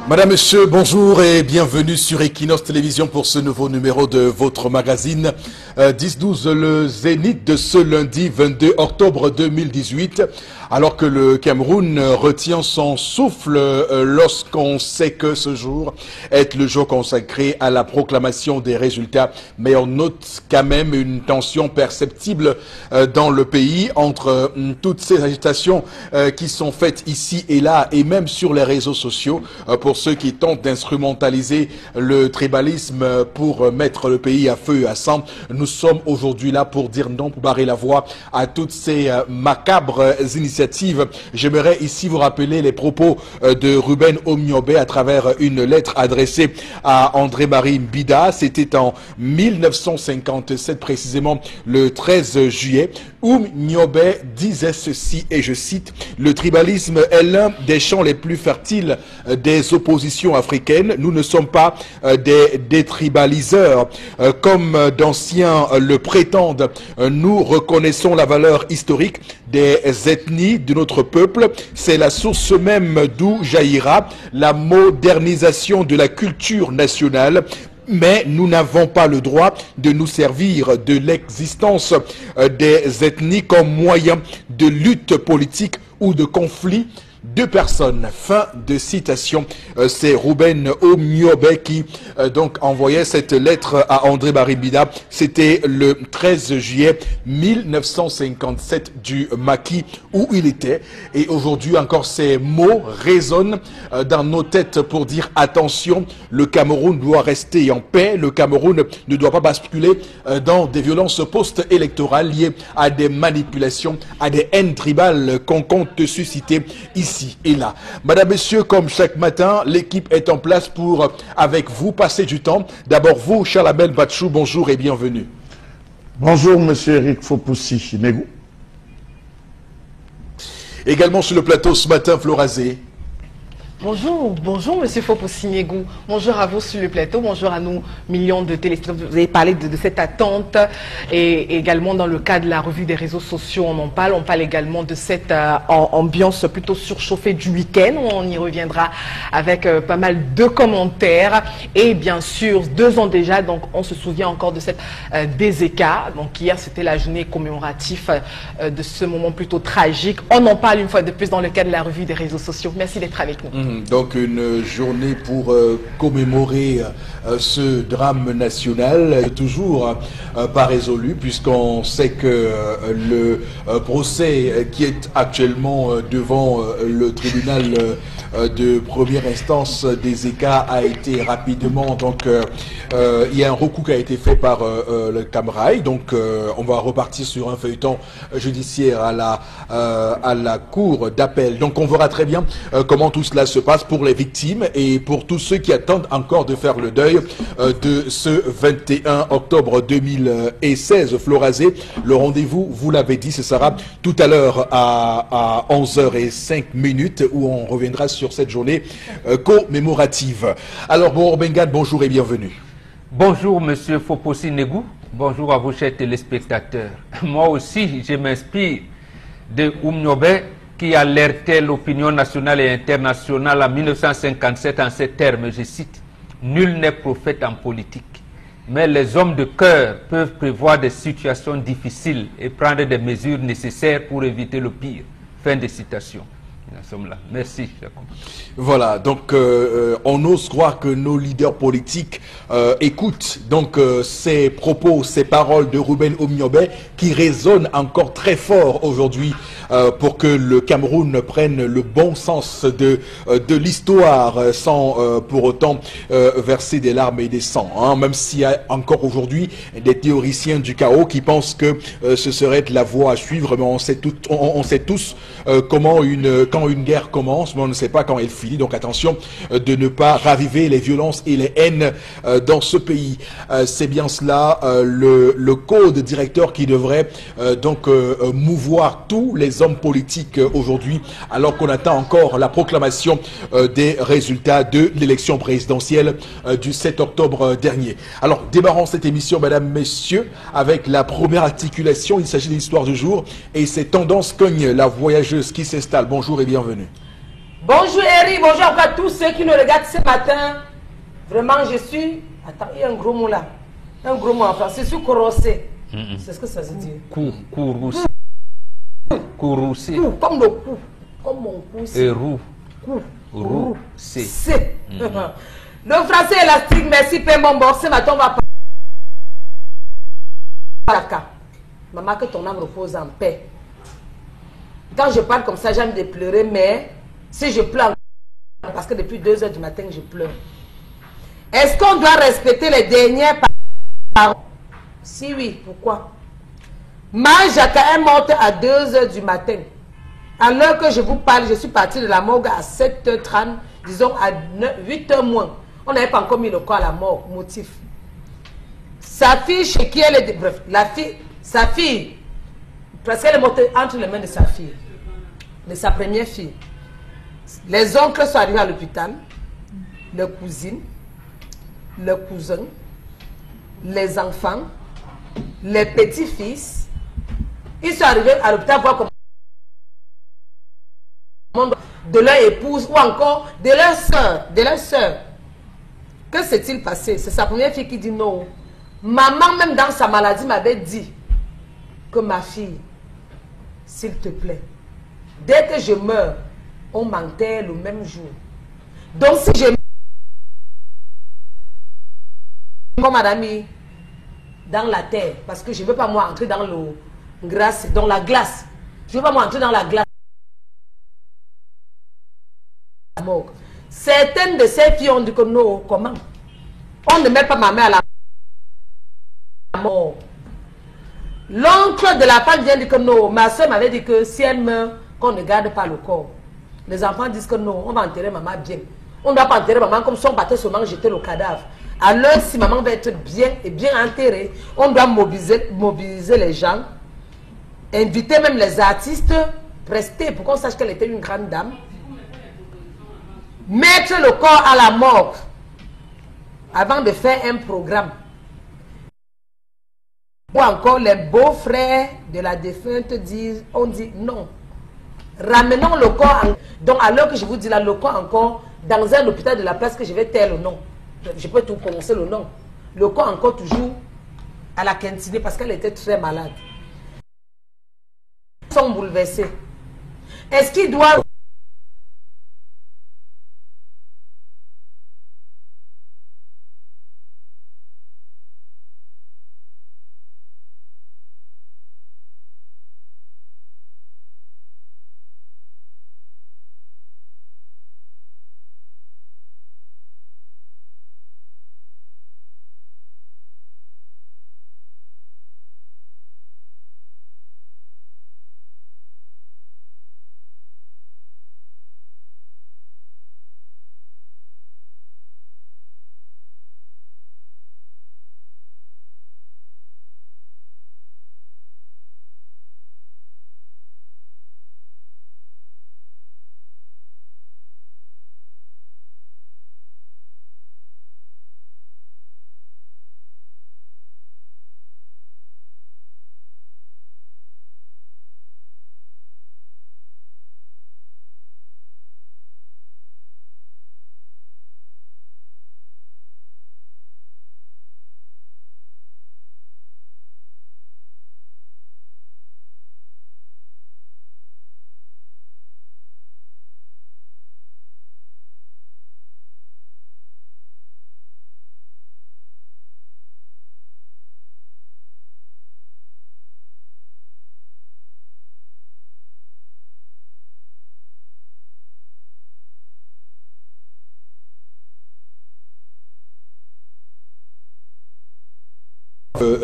Madame, Monsieur, bonjour et bienvenue sur Equinox Télévision pour ce nouveau numéro de votre magazine 10-12, le Zénith de ce lundi 22 octobre 2018. Alors que le Cameroun retient son souffle lorsqu'on sait que ce jour est le jour consacré à la proclamation des résultats. Mais on note quand même une tension perceptible dans le pays entre toutes ces agitations qui sont faites ici et là et même sur les réseaux sociaux pour ceux qui tentent d'instrumentaliser le tribalisme pour mettre le pays à feu et à sang. Nous sommes aujourd'hui là pour dire non, pour barrer la voie à toutes ces macabres initiatives. J'aimerais ici vous rappeler les propos de Ruben Omniobe à travers une lettre adressée à André-Marie Mbida. C'était en 1957, précisément le 13 juillet. Omniobe disait ceci, et je cite: « Le tribalisme est l'un des champs les plus fertiles des oppositions africaines. Nous ne sommes pas des détribaliseurs, comme d'anciens le prétendent. Nous reconnaissons la valeur historique des ethnies de notre peuple. C'est la source même d'où jaillira la modernisation de la culture nationale. Mais nous n'avons pas le droit de nous servir de l'existence des ethnies comme moyen de lutte politique ou de conflit de personnes. » Fin de citation. C'est Ruben Omniobe qui donc envoyait cette lettre à André-Marie Mbida. C'était le 13 juillet 1957 du maquis où il était. Et aujourd'hui encore ces mots résonnent dans nos têtes pour dire attention, le Cameroun doit rester en paix. Le Cameroun ne doit pas basculer dans des violences post-électorales liées à des manipulations, à des haines tribales qu'on compte susciter ici et là. Madame, Messieurs, comme chaque matin, l'équipe est en place pour, avec vous, passer du temps. D'abord vous, Charlamel Batchou, bonjour et bienvenue. Bonjour, monsieur Eric Fopoussi-Negou. Également sur le plateau ce matin, Florazé. Bonjour, bonjour Monsieur Fopoussi-Negou. Bonjour à vous sur le plateau, bonjour à nos millions de téléspectateurs. Vous avez parlé de cette attente et également dans le cas de la revue des réseaux sociaux, on en parle. On parle également de cette ambiance plutôt surchauffée du week-end. On y reviendra avec pas mal de commentaires. Et bien sûr, 2 ans déjà, donc on se souvient encore de cette DZK. Donc hier, c'était la journée commémorative de ce moment plutôt tragique. On en parle une fois de plus dans le cadre de la revue des réseaux sociaux. Merci d'être avec nous. Donc une journée pour commémorer ce drame national, toujours pas résolu, puisqu'on sait que le procès qui est actuellement devant le tribunal de première instance des ECA a été rapidement, donc il y a un recours qui a été fait par le Camerail, donc on va repartir sur un feuilleton judiciaire à la cour d'appel. Donc on verra très bien comment tout cela se passe pour les victimes et pour tous ceux qui attendent encore de faire le deuil de ce 21 octobre 2016. Florazé, le rendez-vous, vous l'avez dit, ce sera tout à l'heure à 11h05 où on reviendra sur cette journée commémorative. Alors, bon, Bengad, bonjour et bienvenue. Bonjour, monsieur Fopoussi-Negou. Bonjour à vous, chers téléspectateurs. Moi aussi, je m'inspire de Omniobe, qui alertait l'opinion nationale et internationale en 1957 en ces termes, je cite: « Nul n'est prophète en politique, mais les hommes de cœur peuvent prévoir des situations difficiles et prendre des mesures nécessaires pour éviter le pire. » Fin de citation. Nous sommes là. Merci, Jacob. Voilà, donc on ose croire que nos leaders politiques écoutent donc ces propos, ces paroles de Ruben Omniobe qui résonnent encore très fort aujourd'hui pour que le Cameroun prenne le bon sens de l'histoire sans pour autant verser des larmes et des sangs. Hein, même s'il y a encore aujourd'hui des théoriciens du chaos qui pensent que ce serait la voie à suivre, mais on sait tous comment quand une guerre commence, mais on ne sait pas quand elle finit. Donc attention de ne pas raviver les violences et les haines dans ce pays. C'est bien cela le code directeur qui devrait donc mouvoir tous les hommes politiques aujourd'hui, alors qu'on attend encore la proclamation des résultats de l'élection présidentielle du 7 octobre dernier. Alors démarrons cette émission, mesdames, messieurs, avec la première articulation. Il s'agit de l'histoire du jour et c'est Tendance Cogne, la voyageuse qui s'installe. Bonjour et bienvenue. Bonjour Eric, bonjour à tous ceux qui nous regardent ce matin. Vraiment, je suis... Attends, il y a un gros mot là. Un gros mot en français. Je suis corossé. C'est ce que ça veut dire. Kouroussé. Kouroussé. Comme le cou. Comme mon cou. Et roux. Cou. Roussé. C'est. Le français élastique, merci Pembombo. Ce matin, on va parler. Maman, que ton âme repose en paix. Quand je parle comme ça, j'aime de pleurer, mais si je pleure, parce que depuis 2 h du matin, je pleure. Est-ce qu'on doit respecter les dernières paroles? Si oui, pourquoi? Ma Jacques est morte à 2 h du matin. À l'heure que je vous parle, je suis partie de la morgue à 7 h 30, disons à 8 h moins. On n'avait pas encore mis le corps à la mort. Motif. Sa fille, chez qui elle est... Bref, la fille, sa fille, parce qu'elle est morte entre les mains de sa fille, de sa première fille. Les oncles sont arrivés à l'hôpital, les cousines, les cousins, les enfants, les petits-fils. Ils sont arrivés à l'hôpital voir comment de leur épouse ou encore de leur soeur, Que s'est-il passé? C'est sa première fille qui dit non. Maman, même dans sa maladie, m'avait dit que ma fille, s'il te plaît, dès que je meurs, on m'enterre le même jour. Donc si je meurs, madame, dans la terre, parce que je ne veux pas moi entrer dans la glace. Je ne veux pas moi entrer dans la glace. Certaines de ces filles ont dit que non, comment? On ne met pas ma mère à la mort. L'oncle de la femme vient dire que non. Ma soeur m'avait dit que si elle meurt, qu'on ne garde pas le corps. Les enfants disent que non, on va enterrer maman bien. On ne doit pas enterrer maman comme si on partait seulement jeter le cadavre. Alors si maman va être bien et bien enterrée, on doit mobiliser les gens, inviter même les artistes, prester pour qu'on sache qu'elle était une grande dame. Mettre le corps à la mort avant de faire un programme. Ou encore les beaux-frères de la défunte disent, on dit non. Ramenons le corps, donc alors que je vous dis là, le corps encore dans un hôpital de la place que je vais taire le nom. Je peux tout prononcer le nom. Le corps encore toujours à la quintinée parce qu'elle était très malade. Ils sont bouleversés. Est-ce qu'ils doivent...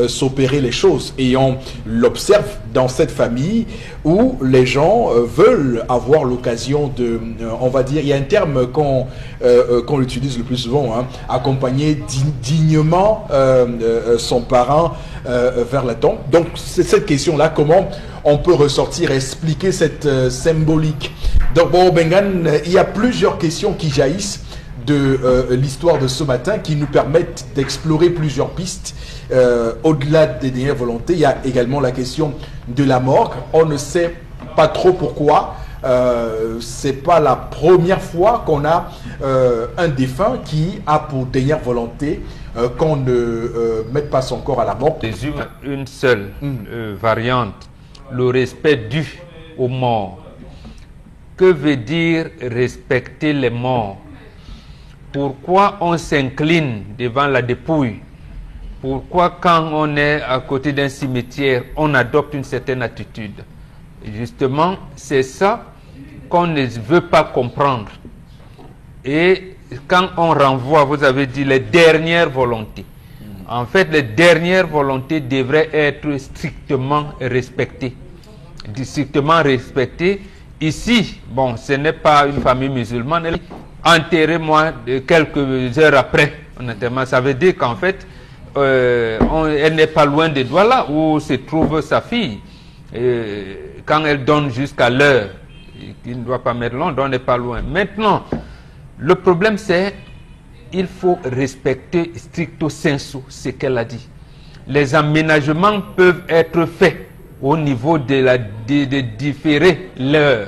s'opérer les choses, et on l'observe dans cette famille où les gens veulent avoir l'occasion de, on va dire, il y a un terme qu'on utilise le plus souvent, hein, accompagner dignement son parent vers la tombe. Donc c'est cette question-là, comment on peut ressortir et expliquer cette symbolique. Donc bon, Bengan, il y a plusieurs questions qui jaillissent de l'histoire de ce matin qui nous permettent d'explorer plusieurs pistes. Au-delà des dernières volontés, il y a également la question de la morgue. On ne sait pas trop pourquoi c'est pas la première fois qu'on a un défunt qui a pour dernière volonté qu'on ne mette pas son corps à la mort. Une seule variante, le respect dû aux morts. Que veut dire respecter les morts? Pourquoi on s'incline devant la dépouille? Pourquoi quand on est à côté d'un cimetière, on adopte une certaine attitude? Justement, c'est ça qu'on ne veut pas comprendre. Et quand on renvoie, vous avez dit, les dernières volontés. En fait, les dernières volontés devraient être strictement respectées. Strictement respectées. Ici, bon, ce n'est pas une famille musulmane. Enterrez-moi quelques heures après un enterrement. Ça veut dire qu'en fait, elle n'est pas loin de Douala où se trouve sa fille. Quand elle donne jusqu'à l'heure, il ne doit pas mettre long, on n'est pas loin. Maintenant, le problème c'est il faut respecter stricto sensu ce qu'elle a dit. Les aménagements peuvent être faits au niveau de différer l'heure.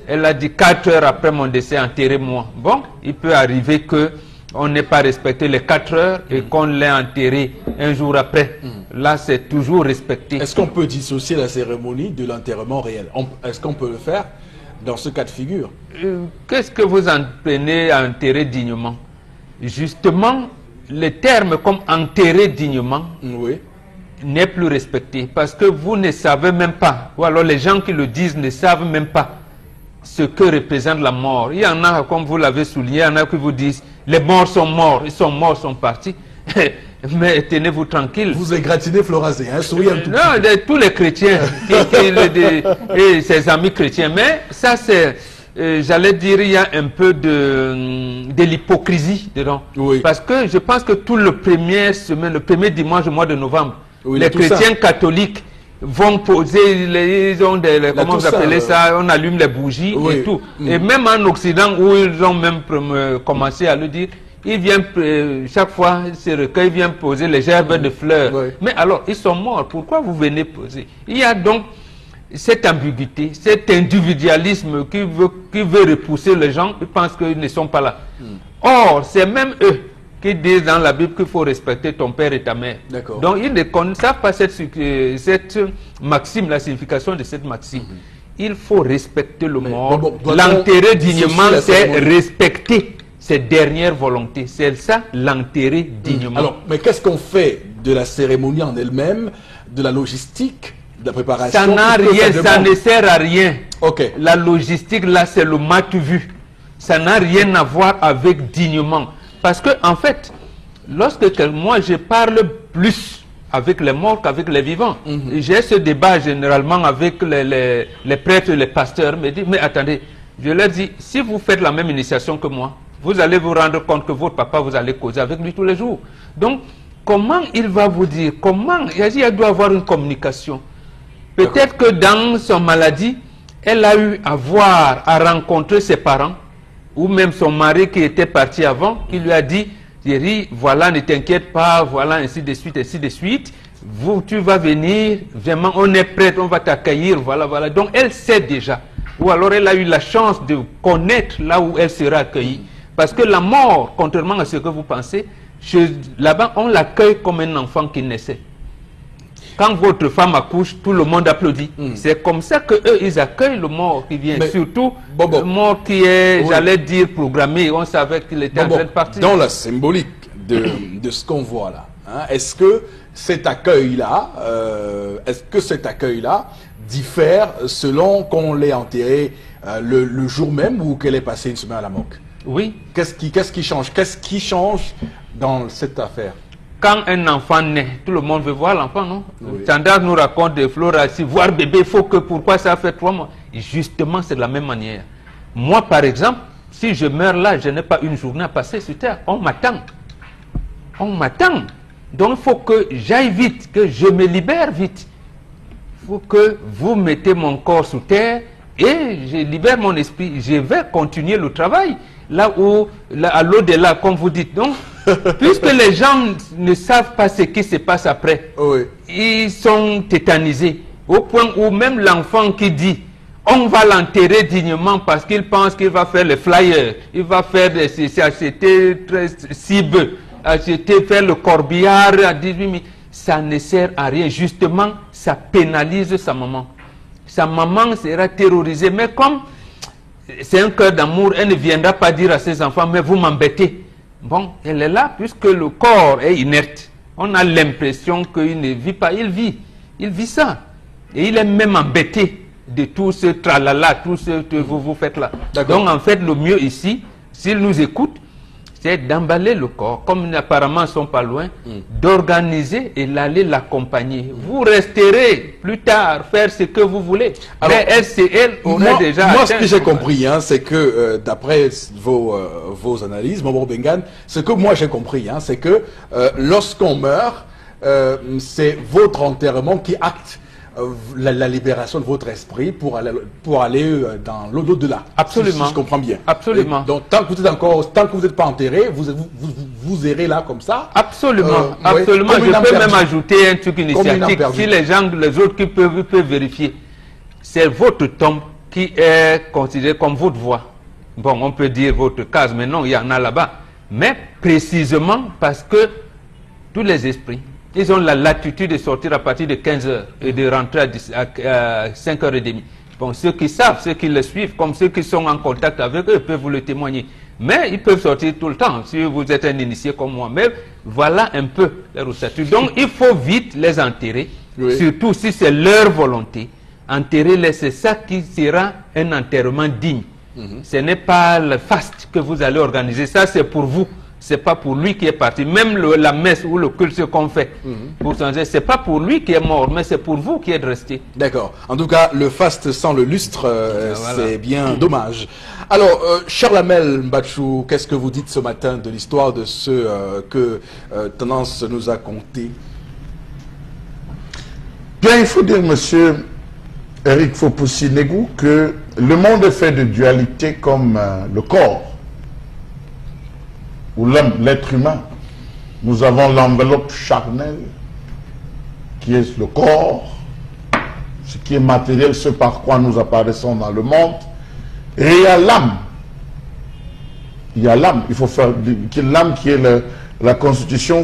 Elle a dit 4 heures après mon décès, enterrez-moi. Bon, il peut arriver que on n'ait pas respecté les 4 heures et qu'on l'ait enterré un jour après. Là, c'est toujours respecté. Est-ce qu'on peut dissocier la cérémonie de l'enterrement réel? Est-ce qu'on peut le faire dans ce cas de figure? Qu'est-ce que vous apprenez à enterrer dignement? Justement, le terme comme enterrer dignement n'est plus respecté parce que vous ne savez même pas, ou alors les gens qui le disent ne savent même pas ce que représente la mort. Il y en a, comme vous l'avez souligné, il y en a qui vous disent les morts, ils sont morts, sont partis. Mais tenez-vous tranquille. Vous égratignez Florazé, hein, souriez un tout non, tous les chrétiens et ses amis chrétiens. Mais ça, c'est, j'allais dire, il y a un peu de l'hypocrisie dedans. Oui. Parce que je pense que tout le premier dimanche du mois de novembre, les chrétiens catholiques vont poser, ils ont comment vous appelez ça, on allume les bougies et tout. Et même en Occident, où ils ont même commencé à le dire, ils viennent, chaque fois, ces recueils viennent poser les gerbes de fleurs. Mais alors, ils sont morts, pourquoi vous venez poser? Il y a donc cette ambiguïté, cet individualisme qui veut repousser les gens, ils pensent qu'ils ne sont pas là. Or, c'est même eux qui disent dans la Bible qu'il faut respecter ton père et ta mère. Donc ils ne savent pas cette maxime, la signification de cette maxime. Il faut respecter le mort. L'enterrer dignement, c'est respecter ses dernières volontés. C'est ça, l'enterrer dignement. Alors, mais qu'est-ce qu'on fait de la cérémonie en elle-même, de la logistique, de la préparation? Ça n'a rien, ça ne sert à rien. La logistique, là, c'est le mat-vu. Ça n'a rien à voir avec dignement. Parce que, en fait, lorsque moi je parle plus avec les morts qu'avec les vivants, j'ai ce débat généralement avec les prêtres et les pasteurs, me disent, mais attendez, je leur dis, si vous faites la même initiation que moi, vous allez vous rendre compte que votre papa, vous allez causer avec lui tous les jours. Donc, comment il va vous dire, comment, il doit avoir une communication. Peut-être que dans son maladie, elle a eu à rencontrer ses parents, ou même son mari qui était parti avant, qui lui a dit, Thierry, voilà, ne t'inquiète pas, voilà, ainsi de suite, ainsi de suite. Tu vas venir, vraiment, on est prêt, on va t'accueillir, voilà, voilà. Donc, elle sait déjà. Ou alors, elle a eu la chance de connaître là où elle sera accueillie. Parce que la mort, contrairement à ce que vous pensez, là-bas, on l'accueille comme un enfant qui naissait. Quand votre femme accouche, tout le monde applaudit. C'est comme ça qu'eux, ils accueillent le mort qui vient. Mais, surtout, le mort qui est, j'allais dire, programmé. On savait qu'il était en train de partir. Dans la symbolique de ce qu'on voit là, hein, est-ce que cet accueil-là, diffère selon qu'on l'ait enterré le jour même ou qu'elle ait passé une semaine à la morgue? Oui. Qu'est-ce qui change? Qu'est-ce qui change dans cette affaire? Quand un enfant naît, tout le monde veut voir l'enfant, non? Tandar nous raconte de Flora, si voir bébé, il faut que, pourquoi ça fait 3 mois? Et justement, c'est de la même manière. Moi, par exemple, si je meurs là, je n'ai pas une journée à passer sur terre. On m'attend. On m'attend. Donc, il faut que j'aille vite, que je me libère vite. Il faut que vous mettez mon corps sous terre et je libère mon esprit. Je vais continuer le travail. Là où, à l'au-delà, comme vous dites, donc, puisque les gens ne savent pas ce qui se passe après, ils sont tétanisés. Au point où même l'enfant qui dit, on va l'enterrer dignement parce qu'il pense qu'il va faire les flyers, il va faire acheter 6 bœufs, faire le corbillard à 18 000. Ça ne sert à rien. Justement, ça pénalise sa maman. Sa maman sera terrorisée. Mais comme c'est un cœur d'amour, elle ne viendra pas dire à ses enfants, mais vous m'embêtez. Bon, elle est là puisque le corps est inerte. On a l'impression qu'il ne vit pas. Il vit ça. Et il est même embêté de tout ce tralala, tout ce que vous faites là. Donc en fait, le mieux ici, s'il nous écoute, c'est d'emballer le corps, comme apparemment ils ne sont pas loin, d'organiser et d'aller l'accompagner. Vous resterez plus tard, faire ce que vous voulez. Alors, mais elle aurait déjà... Moi, ce que j'ai compris, hein, c'est que, d'après vos analyses, Momo Bengan, ce que moi j'ai compris, hein, c'est que lorsqu'on meurt, c'est votre enterrement qui acte la libération de votre esprit pour aller dans l'au-delà. Absolument. Si je comprends bien. Absolument. Et donc tant que vous n'êtes pas enterré, vous errez là comme ça. Absolument. Absolument. Je peux même ajouter un truc initiatique. Si les autres qui peuvent vérifier, c'est votre tombe qui est considérée comme votre voix. Bon, on peut dire votre case, mais non, il y en a là-bas. Mais précisément parce que tous les esprits, ils ont la latitude de sortir à partir de 15 h et de rentrer à 5 h 30. Bon, ceux qui savent, ceux qui le suivent, comme ceux qui sont en contact avec eux, peuvent vous le témoigner. Mais ils peuvent sortir tout le temps, si vous êtes un initié comme moi. Mais voilà un peu leur statut. Donc, il faut vite les enterrer, surtout si c'est leur volonté. Enterrer-les, c'est ça qui sera un enterrement digne. Ce n'est pas le faste que vous allez organiser. Ça, c'est pour vous. C'est pas pour lui qui est parti. Même la messe ou le culte qu'on fait pour changer, c'est pas pour lui qui est mort, mais c'est pour vous qui êtes resté. D'accord. En tout cas, le faste sans le lustre, c'est bien dommage. Alors, Charles Amel Mbachou, qu'est-ce que vous dites ce matin de l'histoire de ce que Tendance nous a conté? Bien, il faut dire, monsieur Eric Fopoussi-Negou, que le monde est fait de dualité comme le corps. Ou l'homme, l'être humain. Nous avons l'enveloppe charnelle, qui est le corps, ce qui est matériel, ce par quoi nous apparaissons dans le monde. Et il y a l'âme. Il y a l'âme. Il faut faire l'âme qui est la constitution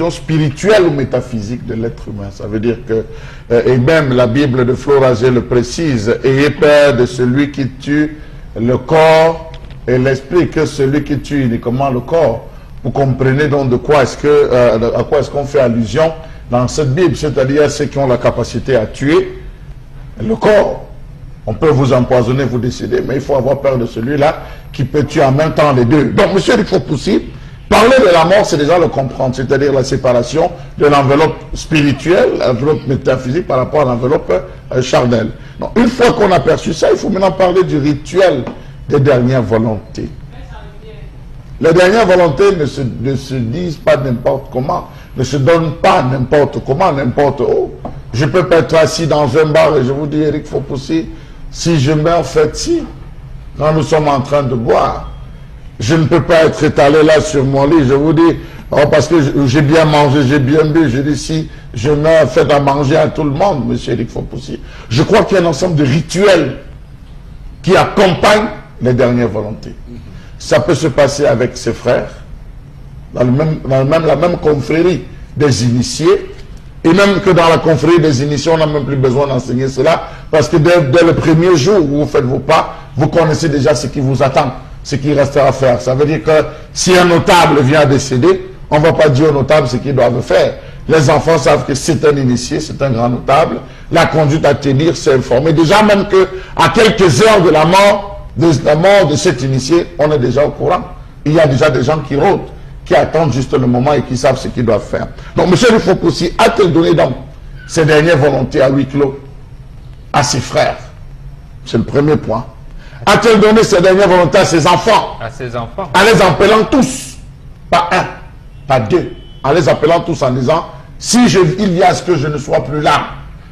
spirituelle ou métaphysique de l'être humain. Ça veut dire que, et même la Bible de Florazé le précise, ayez peur de celui qui tue le corps et l'esprit, que celui qui tue uniquement le corps. Vous comprenez donc de quoi est-ce que, à quoi est-ce qu'on fait allusion dans cette Bible, c'est-à-dire ceux qui ont la capacité à tuer le corps. On peut vous empoisonner, vous décéder, mais il faut avoir peur de celui-là qui peut tuer en même temps les deux. Donc, monsieur il faut possible, parler de la mort, c'est déjà le comprendre, c'est-à-dire la séparation de l'enveloppe spirituelle, l'enveloppe métaphysique par rapport à l'enveloppe charnelle. Donc, une fois qu'on a perçu ça, il faut maintenant parler du rituel des dernières volontés. Les dernières volontés ne se disent pas n'importe comment, ne se donnent pas n'importe comment, n'importe où. Je peux pas être assis dans un bar et je vous dis, Eric Fopoussi, si je meurs, faites-ci. Quand nous sommes en train de boire, je ne peux pas être étalé là sur mon lit, je vous dis, oh, parce que j'ai bien mangé, j'ai bien bu, je dis, si je meurs, faites à manger à tout le monde, monsieur Eric Fopoussi. Je crois qu'il y a un ensemble de rituels qui accompagnent les dernières volontés. Ça peut se passer avec ses frères, dans la même confrérie des initiés, et même que dans la confrérie des initiés, on n'a même plus besoin d'enseigner cela, parce que dès le premier jour où vous faites vos pas, vous connaissez déjà ce qui vous attend, ce qui restera à faire. Ça veut dire que si un notable vient à décéder, on ne va pas dire aux notables ce qu'ils doivent faire. Les enfants savent que c'est un initié, c'est un grand notable, la conduite à tenir, c'est informé. Déjà même qu'à quelques heures de la mort de cet initié, on est déjà au courant. Il y a déjà des gens qui rôdent, qui attendent juste le moment et qui savent ce qu'ils doivent faire. Donc, M. Fopoussi a-t-il donné donc ses dernières volontés à huis clos à ses frères? C'est le premier point. A-t-il donné ses dernières volontés à ses enfants? À ses enfants. En les appelant tous, pas un, pas deux, en les appelant tous en disant, si il y a ce que je ne sois plus là,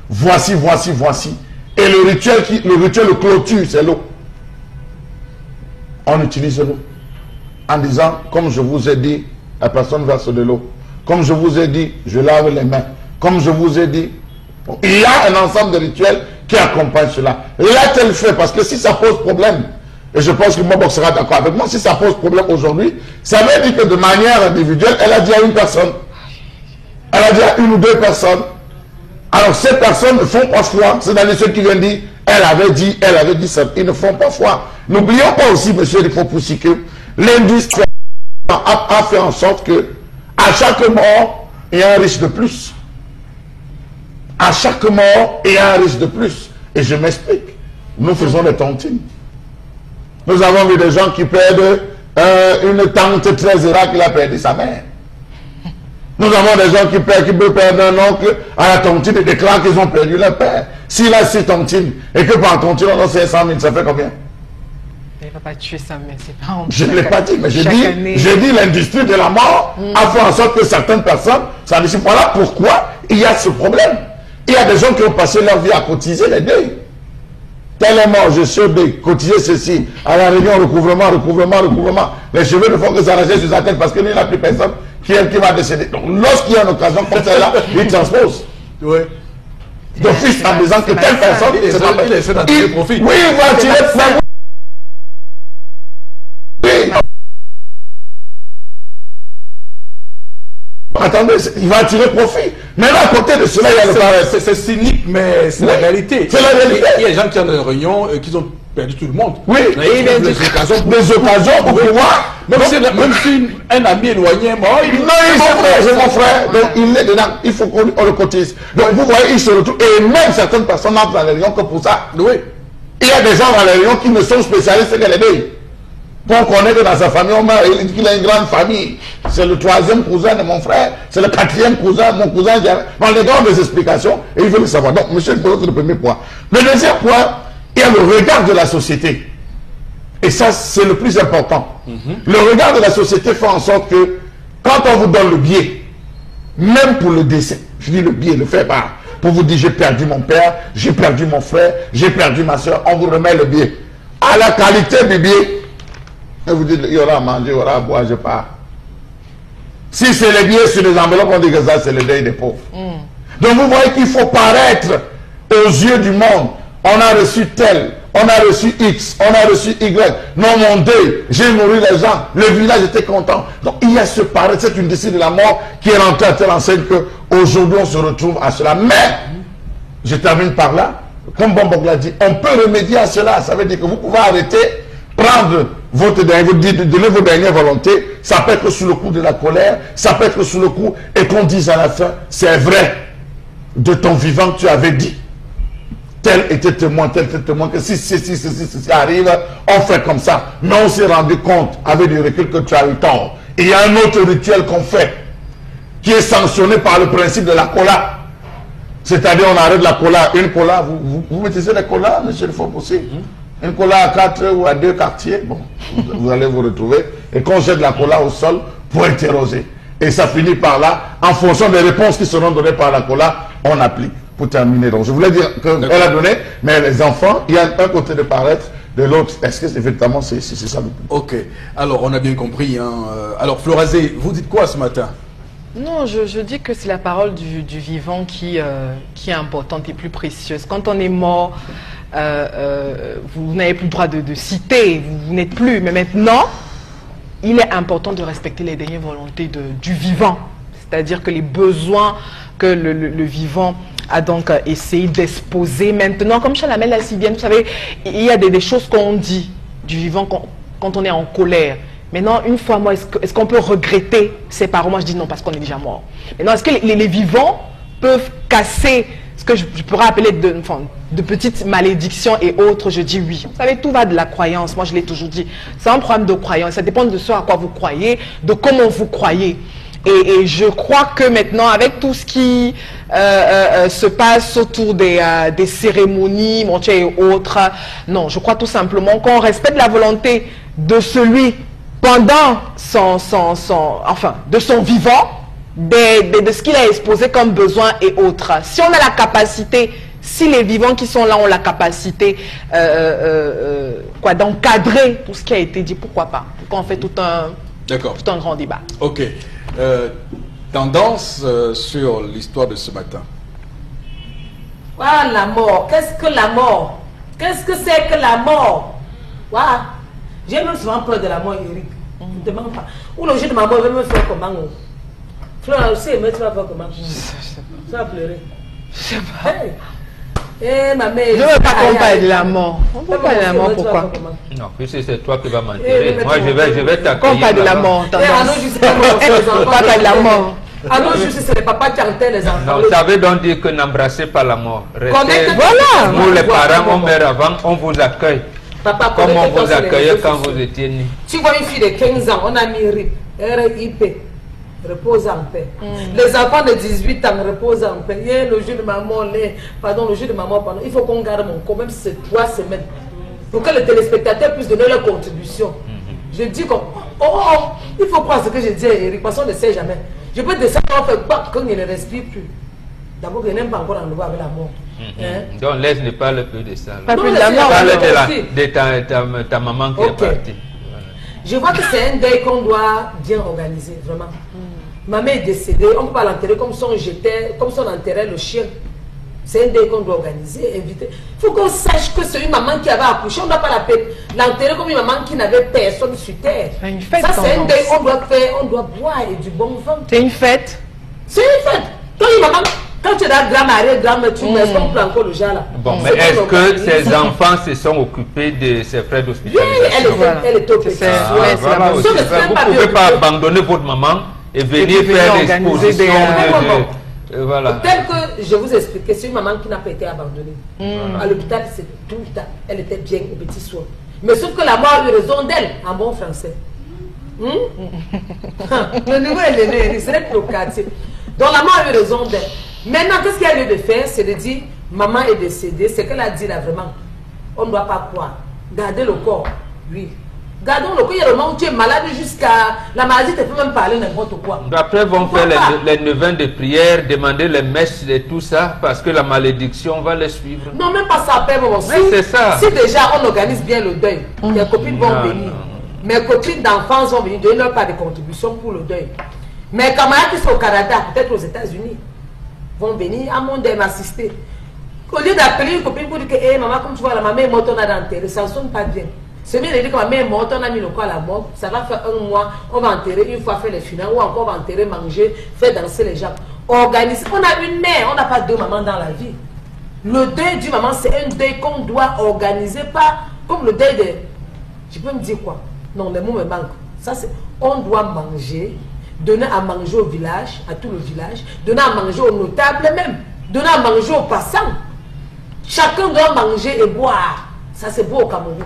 voici, voici, voici. Et le rituel le clôture, c'est l'eau. On utilise l'eau en disant, comme je vous ai dit, la personne verse de l'eau. Comme je vous ai dit, je lave les mains. Comme je vous ai dit, il y a un ensemble de rituels qui accompagne cela. L'a-t-elle fait? Parce que si ça pose problème, et je pense que Mobok sera d'accord avec moi, si ça pose problème aujourd'hui, ça veut dire que de manière individuelle, elle a dit à une personne. Elle a dit à une ou deux personnes. Alors ces personnes ne font pas foi. C'est-à-dire ceux qui viennent dire, elle avait dit ça. Ils ne font pas foi. N'oublions pas aussi, monsieur Lipopoussi, que l'industrie a fait en sorte que à chaque mort, il y a un risque de plus. À chaque mort, il y a un risque de plus. Et je m'explique. Nous faisons des tontines. Nous avons vu des gens qui perdent une tante très rare qui a perdu sa mère. Nous avons des gens qui peuvent perdre un oncle à la tontine et déclarent qu'ils ont perdu leur père. S'il a 6 tontines et que par tontine on a 500 000, ça fait combien? Il ne va pas tuer sa mère, c'est pas Je ne l'ai pas dit, mais j'ai dit l'industrie de la mort a fait en sorte que certaines personnes, ça ne dit voilà pourquoi il y a ce problème. Il y a des gens qui ont passé leur vie à cotiser les deuils. Tellement je suis de cotiser ceci, à la réunion, recouvrement. Les cheveux ne font que s'arracher sur sa tête parce qu'il n'y a plus personne qui va décéder. Donc lorsqu'il y a une occasion comme celle-là, il transpose. Oui. D'office en disant que telle personne, il essaie d'en tirer profit. Oui, il va tirer profit. Oui. Attendez, il va tirer profit. Mais là, à côté de cela, il y a le travail. C'est cynique, mais c'est la réalité. C'est la réalité. Il y a des gens qui ont des réunions qui ont perdu tout le monde. Oui, et il y a des occasions pour pouvoir. Même si un ami éloigné est mort, il dit non, c'est mon frère. Donc il est dedans. Il faut qu'on le cotise. Donc vous voyez, il se retrouve. Et même certaines personnes entrent dans les réunions que pour ça. Oui. Il y a des gens dans les réunions qui ne sont spécialistes que les deuils. Pour connaître que dans sa famille, on meurt, il a une grande famille. C'est le 3e cousin de mon frère, c'est le 4e cousin, mon cousin. On les donne des explications et il veut le savoir. Donc, monsieur le président, c'est le premier point. Le deuxième point, il y a le regard de la société. Et ça, c'est le plus important. Le regard de la société fait en sorte que quand on vous donne le billet, même pour le décès, je dis le billet, le fait pas, pour vous dire j'ai perdu mon père, j'ai perdu mon frère, j'ai perdu ma soeur, on vous remet le billet. À la qualité du billet, et vous dites, il y aura à manger, il y aura à boire, je pars. Si c'est les billets sur les enveloppes, on dit que ça, c'est le deuil des pauvres. Donc vous voyez qu'il faut paraître aux yeux du monde. On a reçu tel, on a reçu X, on a reçu Y. Non, mon deuil, j'ai nourri les gens, le village était content. Donc il y a ce paraître, c'est une décision de la mort qui est rentrée à telle enseigne qu'aujourd'hui on se retrouve à cela. Mais, je termine par là, comme Bombok l'a dit, on peut remédier à cela. Ça veut dire que vous pouvez arrêter, prendre donner vos dernières volontés. Ça peut être sous le coup de la colère, ça peut être sous le coup, et qu'on dise à la fin, c'est vrai, de ton vivant que tu avais dit. Tel était témoin, tel était témoin, que si ceci arrive, on fait comme ça. Mais on s'est rendu compte, avec du recul, que tu as eu tort. Il y a un autre rituel qu'on fait, qui est sanctionné par le principe de la cola. C'est-à-dire, on arrête la cola. Une cola, vous maîtrisez la cola, monsieur le Fopoussi? Une cola à 4 ou à 2 quartiers, bon, vous allez vous retrouver. Et qu'on jette la cola au sol pour interroger. Et ça finit par là, en fonction des réponses qui seront données par la cola, on applique. Pour terminer, donc je voulais dire qu'elle a donné, mais les enfants, il y a un côté de paraître, de l'autre. Est-ce que effectivement c'est ça? Ok, alors on a bien compris. Hein. Alors Florazé, vous dites quoi ce matin? Non, je dis que c'est la parole du vivant qui est importante et plus précieuse. Quand on est mort, vous n'avez plus le droit de citer, vous n'êtes plus. Mais maintenant, il est important de respecter les dernières volontés du vivant. C'est-à-dire que les besoins que le vivant a donc essayé d'exposer maintenant, comme Chalamel l'a si bien, vous savez, il y a des choses qu'on dit du vivant quand on est en colère. Maintenant, une fois moi, est-ce qu'on peut regretter ses paroles? Moi, je dis non, parce qu'on est déjà mort. Maintenant, est-ce que les vivants peuvent casser ce que je pourrais appeler de petites malédictions et autres? Je dis oui. Vous savez, tout va de la croyance. Moi, je l'ai toujours dit. C'est un problème de croyance. Ça dépend de ce à quoi vous croyez, de comment vous croyez. Et je crois que maintenant, avec tout ce qui se passe autour des cérémonies, et autres, non, je crois tout simplement qu'on respecte la volonté de celui pendant de son vivant, de ce qu'il a exposé comme besoin et autres. Si on a la capacité, si les vivants qui sont là ont la capacité d'encadrer tout ce qui a été dit, pourquoi pas? Pourquoi on fait tout un grand débat? Ok. Tendance sur l'histoire de ce matin. Voilà la mort. Qu'est-ce que la mort? Qu'est-ce que c'est que la mort? Voilà. J'ai même souvent peur de la mort, Eric. Ne demande pas. Ou le jour de ma mort, il va me faire comment? Fleur aussi, mais tu vas faire comment? Tu vas pleurer. Je sais pas. Hey. Eh, ma mère. Je ne veux pas qu'on parle de la mort. On peut parler de la mort, pourquoi? Non, puisque c'est toi qui vas m'enterrer. Moi, je vais t'accueillir. Qu'on parle de la mort, Eh, Arnaud, je sais pas on parle de la mort. Arnaud, je sais, c'est les papas qui enterrent les enfants. Non, ça veut donc dire que n'embrassez pas la mort. Restez, Voilà. nous les parents, on meurt avant, on vous accueille. Papa, Comme on connecte-toi vous sur les accueillait réseaux quand sociaux. vous étiez nés. Tu vois une fille de 15 ans, on a mis RIP, R-I-P, repose en paix. Les enfants de 18 ans reposent en paix. Le jour de ma mort, le jour de ma mort, il faut qu'on garde mon corps, même si c'est 3 semaines, pour que les téléspectateurs puissent donner leur contribution. Je dis qu'on, il faut croire ce que je dis à Eric, parce qu'on ne sait jamais. Je peux descendre, on fait pas quand il ne respire plus. D'abord, il n'aime pas encore en voir avec la mort. Hein? Donc laisse ne parle plus de ça. Pas Là. plus de la mort. Parle aussi. de ta maman qui est partie. Voilà. Je vois que c'est un deuil qu'on doit bien organiser, vraiment. Ma mère est décédée, on ne peut pas l'enterrer comme si on enterrait le chien. C'est un deuil qu'on doit organiser, inviter. Il faut qu'on sache que c'est une maman qui avait accouché, on ne doit pas l'enterrer comme une maman qui n'avait personne sur terre. C'est une fête, ça, c'est un tendance. deuil qu'on doit faire, on doit boire et du bon vin. C'est une fête. C'est une fête. Quand tu es dans grand-mère, grand-mère, tu mets, est-ce qu'on prend encore le genre là? Bon, mais C'est est-ce qu'on que organise. ces enfants se sont occupés de ces frais Oui, d'hospitalisation? elle était au petit. C'est- Ah, ouais, c'est voilà la aussi. bonne. Vous ne pouvez pas abandonner votre maman et venir puis faire venir l'exposition organiser de... Voilà. Tel que je vous expliquais, c'est une maman qui n'a pas été abandonnée. À l'hôpital, c'est tout le temps. Elle était bien aux petits soins. Mais sauf que la mort a eu raison d'elle, en bon français. Le niveau est élevé, c'est le quartier. Donc la mort a eu raison d'elle. Maintenant, qu'est-ce qu'il y a lieu de faire? C'est de dire, maman est décédée, c'est qu'elle a dit là vraiment. On ne doit pas croire. Garder le corps, oui. Gardons le corps, il y a le moment où tu es malade jusqu'à... La maladie te fait même parler n'importe quoi. Après, vont Pourquoi faire pas? les neuvains de prière, demander les messes et tout ça, parce que la malédiction va les suivre. Non, même pas ça après, bon. Mais c'est ça. Si déjà on organise bien le deuil, les copines vont Non, venir. non. Mes copines d'enfance vont venir donner leur part de contribution pour le deuil. Mes camarades qui sont au Canada, peut-être aux États-Unis, vont venir à mon deuil m'assister. Au lieu d'appeler une copine pour dire que, hé maman, comme tu vois, la maman est morte, on a d'enterrer, ça ne sonne pas bien. C'est bien de dire que ma mère est morte, on a mis le corps à la mort, ça va faire 1 mois, on va enterrer une fois, faire les funérailles, ou encore on va enterrer, manger, faire danser les gens. Organiser. On a une mère, on n'a pas 2 mamans dans la vie. Le deuil du maman, c'est un deuil qu'on doit organiser, pas comme le deuil de... Je peux me dire quoi? Non, les mots me manquent. Ça, c'est... On doit manger, donner à manger au village, à tout le village, donner à manger aux notables même, donner à manger aux passants. Chacun doit manger et boire. Ça, c'est beau au Cameroun.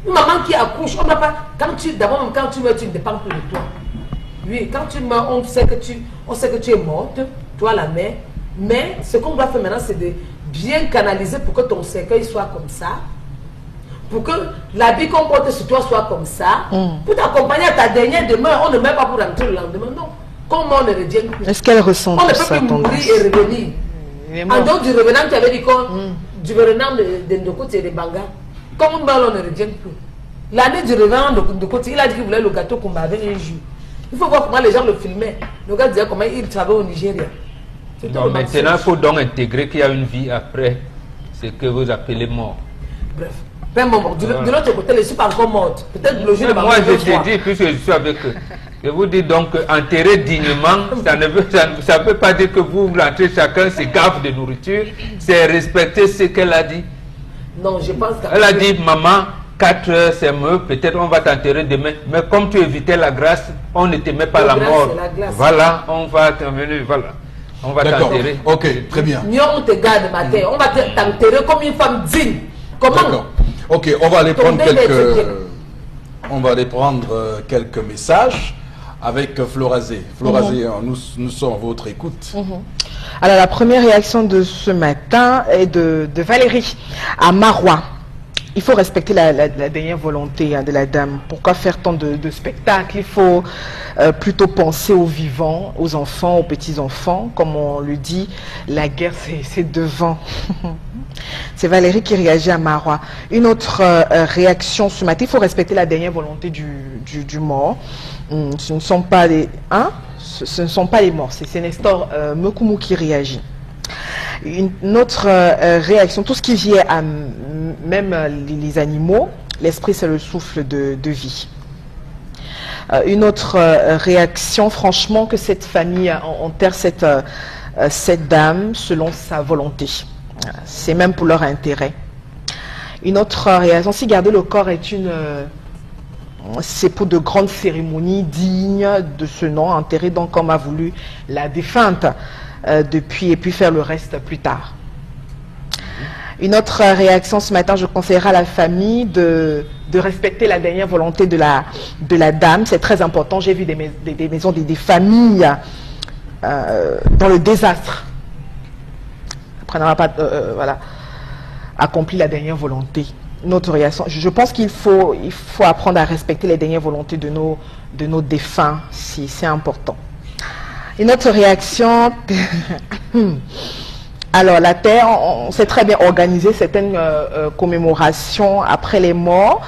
Une maman qui accouche, on n'a pas... D'abord, quand tu meurs, tu ne dépends plus de toi. Oui, quand tu meurs, on sait que tu es morte, toi la mère. Mais ce qu'on doit faire maintenant, c'est de bien canaliser pour que ton cercueil soit comme ça. Pour que l'habit qu'on porte sur toi soit comme ça. Pour t'accompagner à ta dernière demeure, on ne met pas pour rentrer le lendemain. Non. Comment on ne revient plus? Est-ce qu'elle ressent On ne tout peut ça, plus tendance? mourir et revenir. En dehors du revenant, tu avais dit quoi? Du revenant de Ndokoti et de Banga. Comme on meurt, on ne revient plus. L'année du revenant de Ndokoti, il a dit qu'il voulait le gâteau qu'on avait un jour. Il faut voir comment les gens le filmaient. Le gars disait comment il travaillait au Nigeria. Donc, maintenant, il faut donc intégrer qu'il y a une vie après ce que vous appelez mort. Bref. Ben, maman, de l'autre côté, je ne suis pas encore morte. Peut-être le jour de ma Moi, mort. je te dis, puisque je suis avec eux, je vous dis donc, enterrer dignement, ça ne veut pas dire que vous rentrez chacun ses gaffes de nourriture, c'est respecter ce qu'elle a dit. Non, je pense qu'elle Elle a dit, maman, 4 heures, c'est mieux, peut-être on va t'enterrer demain. Mais comme tu évitais la grâce, on ne te met pas La la grâce, mort. c'est la glace. Voilà, on va t'emmener, voilà. On va D'accord. t'enterrer. Ok, très bien. mieux on te garde ma terre. On va t'enterrer comme une femme digne. Comment? D'accord. Ok, on va aller Ton prendre bébé, c'est quelques... bien. On va aller prendre quelques messages avec Florazé. Florazé, nous sommes à votre écoute. Alors, la première réaction de ce matin est de Valérie à Marois. Il faut respecter la dernière volonté de la dame. Pourquoi faire tant de spectacles? Il faut plutôt penser aux vivants, aux enfants, aux petits-enfants. Comme on le dit, la guerre, c'est devant. C'est Valérie qui réagit à Marois. Une autre réaction ce matin, il faut respecter la dernière volonté du mort. Ce ne sont pas les... Hein? Ce ne sont pas les morts, c'est Nestor Mekumu qui réagit. Une autre réaction, tout ce qui vient à même les animaux, l'esprit c'est le souffle de vie. Une autre réaction, franchement, que cette famille enterre cette dame selon sa volonté. C'est même pour leur intérêt. Une autre réaction, si garder le corps est c'est pour de grandes cérémonies dignes de ce nom, enterrer donc comme a voulu la défunte depuis, et puis faire le reste plus tard. Une autre réaction ce matin, je conseillerais à la famille de respecter la dernière volonté de la dame. C'est très important. J'ai vu des maisons, des familles dans le désastre. Après n'avoir pas accompli la dernière volonté. Notre réaction. Je pense qu'il faut apprendre à respecter les dernières volontés de nos défunts. C'est important. Une autre réaction. Alors, la Terre, on sait très bien organiser certaines commémorations après les morts.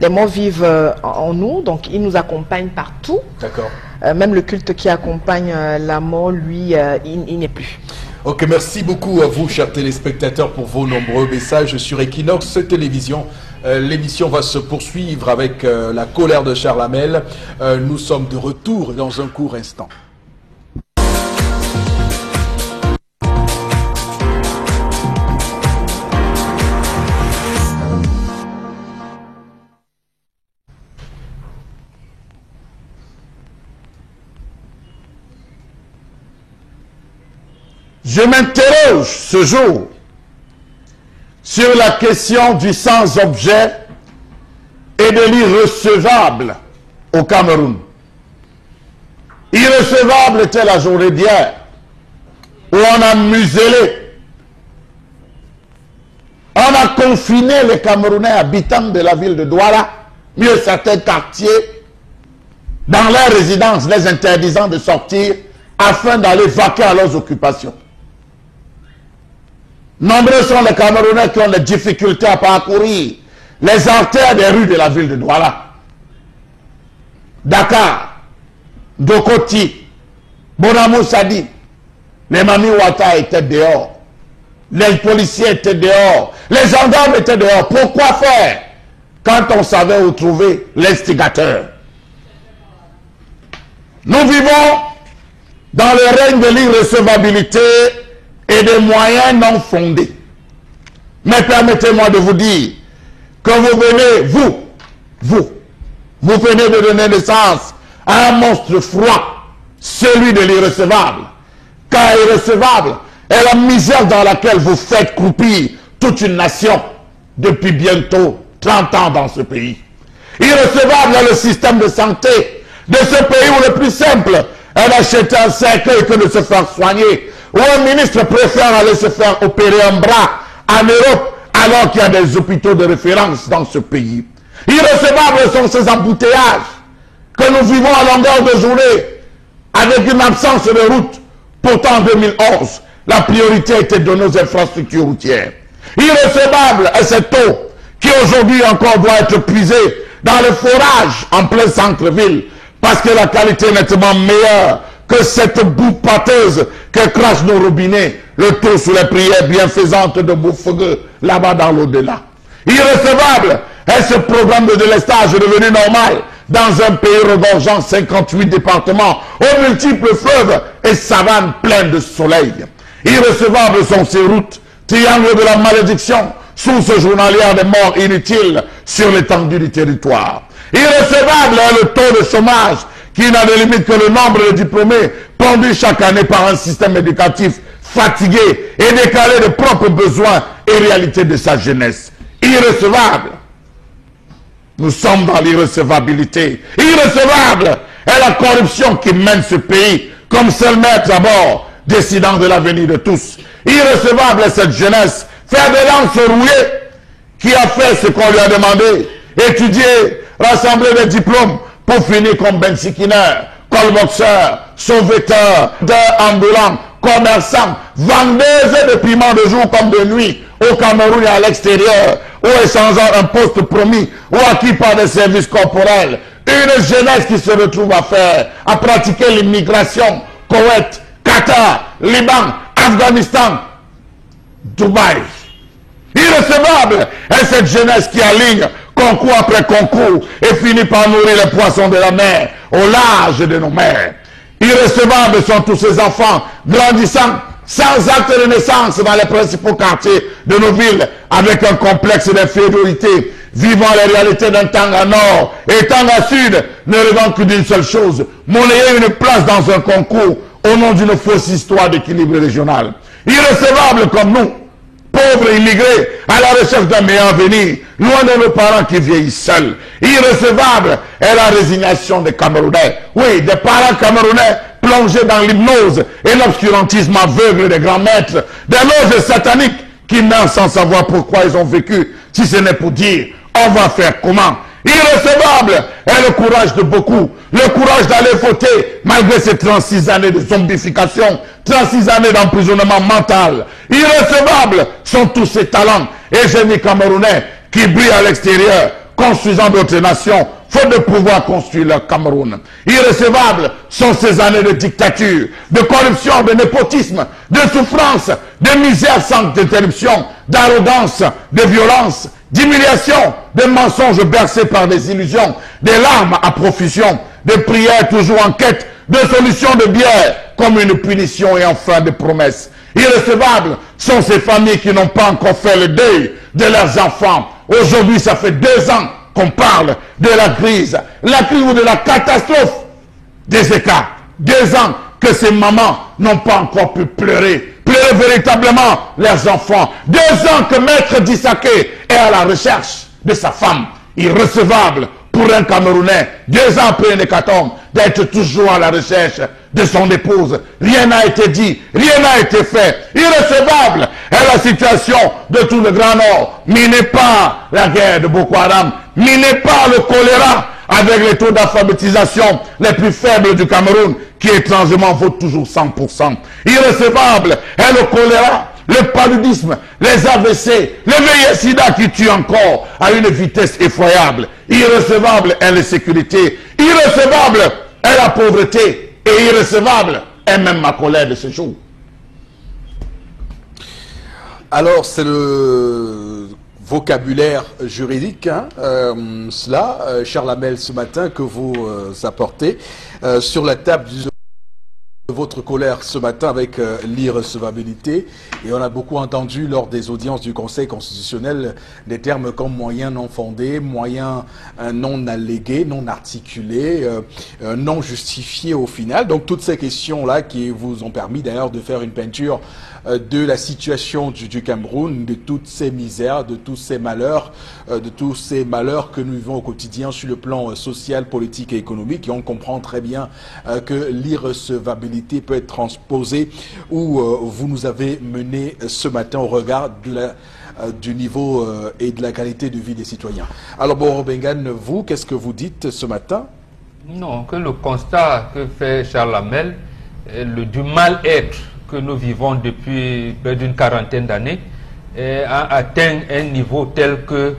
Les morts vivent en nous, donc ils nous accompagnent partout. D'accord. Même le culte qui accompagne la mort, lui, il n'est plus. Ok, merci beaucoup à vous, chers téléspectateurs, pour vos nombreux messages sur Equinox Télévision. L'émission va se poursuivre avec la colère de Charles Hamel. Nous sommes de retour dans un court instant. Je m'interroge ce jour sur la question du sans-objet et de l'irrecevable au Cameroun. Irrecevable était la journée d'hier où on a muselé, on a confiné les Camerounais habitants de la ville de Douala, mieux certains quartiers, dans leurs résidences, les interdisant de sortir afin d'aller vaquer à leurs occupations. Nombreux sont les Camerounais qui ont des difficultés à parcourir les artères des rues de la ville de Douala. Dakar, Dokoti, Bonamou Sadi, les Mami Ouattara étaient dehors. Les policiers étaient dehors. Les gendarmes étaient dehors. Pourquoi faire quand on savait où trouver l'instigateur? Nous vivons dans le règne de l'irrecevabilité et des moyens non fondés. Mais permettez-moi de vous dire que vous venez, vous venez de donner naissance à un monstre froid, celui de l'irrecevable. Car irrecevable est la misère dans laquelle vous faites croupir toute une nation depuis bientôt 30 ans dans ce pays. Irrecevable est le système de santé de ce pays où le plus simple est d'acheter un cercueil que de se faire soigner, où un ministre préfère aller se faire opérer un bras en Europe alors qu'il y a des hôpitaux de référence dans ce pays. Irrecevables sont ces embouteillages que nous vivons à longueur de journée avec une absence de route. Pourtant en 2011, la priorité était donnée aux infrastructures routières. Irrecevable est cette eau qui aujourd'hui encore doit être puisée dans le forage en plein centre-ville parce que la qualité est nettement meilleure que cette boue pâteuse que crachent nos robinets, le tout sous les prières bienfaisantes de Boufougue, là-bas dans l'au-delà. Irrecevable est ce programme de délestage devenu normal dans un pays regorgeant 58 départements, aux multiples fleuves et savanes pleines de soleil. Irrecevables sont ces routes, triangles de la malédiction, source journalière des morts inutiles sur l'étendue du territoire. Irrecevable est le taux de chômage qui n'a de limite que le nombre de diplômés pendus chaque année par un système éducatif fatigué et décalé des propres besoins et réalités de sa jeunesse. Irrecevable. Nous sommes dans l'irrecevabilité. Irrecevable est la corruption qui mène ce pays comme seul maître à bord, décidant de l'avenir de tous. Irrecevable est cette jeunesse, faire des lances rouillées, qui a fait ce qu'on lui a demandé, étudier, rassembler des diplômes, pour finir comme bensikiner, colboxeur, sauveteur, ambulant, commerçant, vendeuse de piments de jour comme de nuit, au Cameroun et à l'extérieur, ou échangeant un poste promis, ou acquis par des services corporels. Une jeunesse qui se retrouve à pratiquer l'immigration, Koweït, Qatar, Liban, Afghanistan, Dubaï. Irrecevable est cette jeunesse qui aligne concours après concours et finit par nourrir les poissons de la mer au large de nos mers. Irrecevables sont tous ces enfants grandissant sans acte de naissance dans les principaux quartiers de nos villes avec un complexe d'infériorité, vivant les réalités d'un Tanga Nord et Tanga Sud, ne rêvant que d'une seule chose, monnayer une place dans un concours au nom d'une fausse histoire d'équilibre régional. Irrecevables comme nous, pauvres immigrés à la recherche d'un meilleur avenir, loin de nos parents qui vieillissent seuls. Irrecevable est la résignation des Camerounais. Oui, des parents camerounais plongés dans l'hypnose et l'obscurantisme aveugle des grands maîtres, des loges sataniques qui meurent sans savoir pourquoi ils ont vécu, si ce n'est pour dire on va faire comment. Irrecevable est le courage de beaucoup, le courage d'aller voter malgré ces 36 années de zombification, 36 années d'emprisonnement mental. Irrecevables sont tous ces talents et génies camerounais qui brillent à l'extérieur, construisant d'autres nations, faute de pouvoir construire leur Cameroun. Irrecevables sont ces années de dictature, de corruption, de népotisme, de souffrance, de misère sans interruption, d'arrogance, de violence, d'humiliation, de mensonges bercés par des illusions, des larmes à profusion, de prières toujours en quête, de solutions de bière comme une punition et enfin de promesses. Irrecevables sont ces familles qui n'ont pas encore fait le deuil de leurs enfants. Aujourd'hui, ça fait 2 ans qu'on parle de la crise ou de la catastrophe des écarts. 2 ans que ces mamans n'ont pas encore pu pleurer véritablement leurs enfants. 2 ans que Maître Dissaké est à la recherche de sa femme. Irrecevable pour un Camerounais, 2 ans après une hécatombe, d'être toujours à la recherche de son épouse. Rien n'a été dit, rien n'a été fait. Irrecevable est la situation de tout le Grand Nord. Minez pas la guerre de Boko Haram, minez pas le choléra avec les taux d'alphabétisation les plus faibles du Cameroun, qui étrangement vaut toujours 100%. Irrecevable est le choléra, le paludisme, les AVC, le VIH-Sida qui tue encore à une vitesse effroyable. Irrecevable est l'insécurité, irrecevable est la pauvreté, et irrecevable est même ma colère de ce jour. Alors, c'est le vocabulaire juridique, hein, Charles Hamel, ce matin, que vous apportez sur la table de votre colère ce matin avec l'irrecevabilité. Et on a beaucoup entendu lors des audiences du Conseil constitutionnel des termes comme moyen non fondé, moyen non allégué, non articulé, non justifié au final. Donc toutes ces questions-là qui vous ont permis d'ailleurs de faire une peinture de la situation du Cameroun, de toutes ces misères, de tous ces malheurs, que nous vivons au quotidien sur le plan social, politique et économique. Et on comprend très bien que l'irrecevabilité peut être transposée où vous nous avez mené ce matin au regard de du niveau et de la qualité de vie des citoyens. Alors, Boro Bengan, vous, qu'est-ce que vous dites ce matin? Non, que le constat que fait Charles Hamel, du mal-être que nous vivons depuis près d'une quarantaine d'années, a atteint un niveau tel que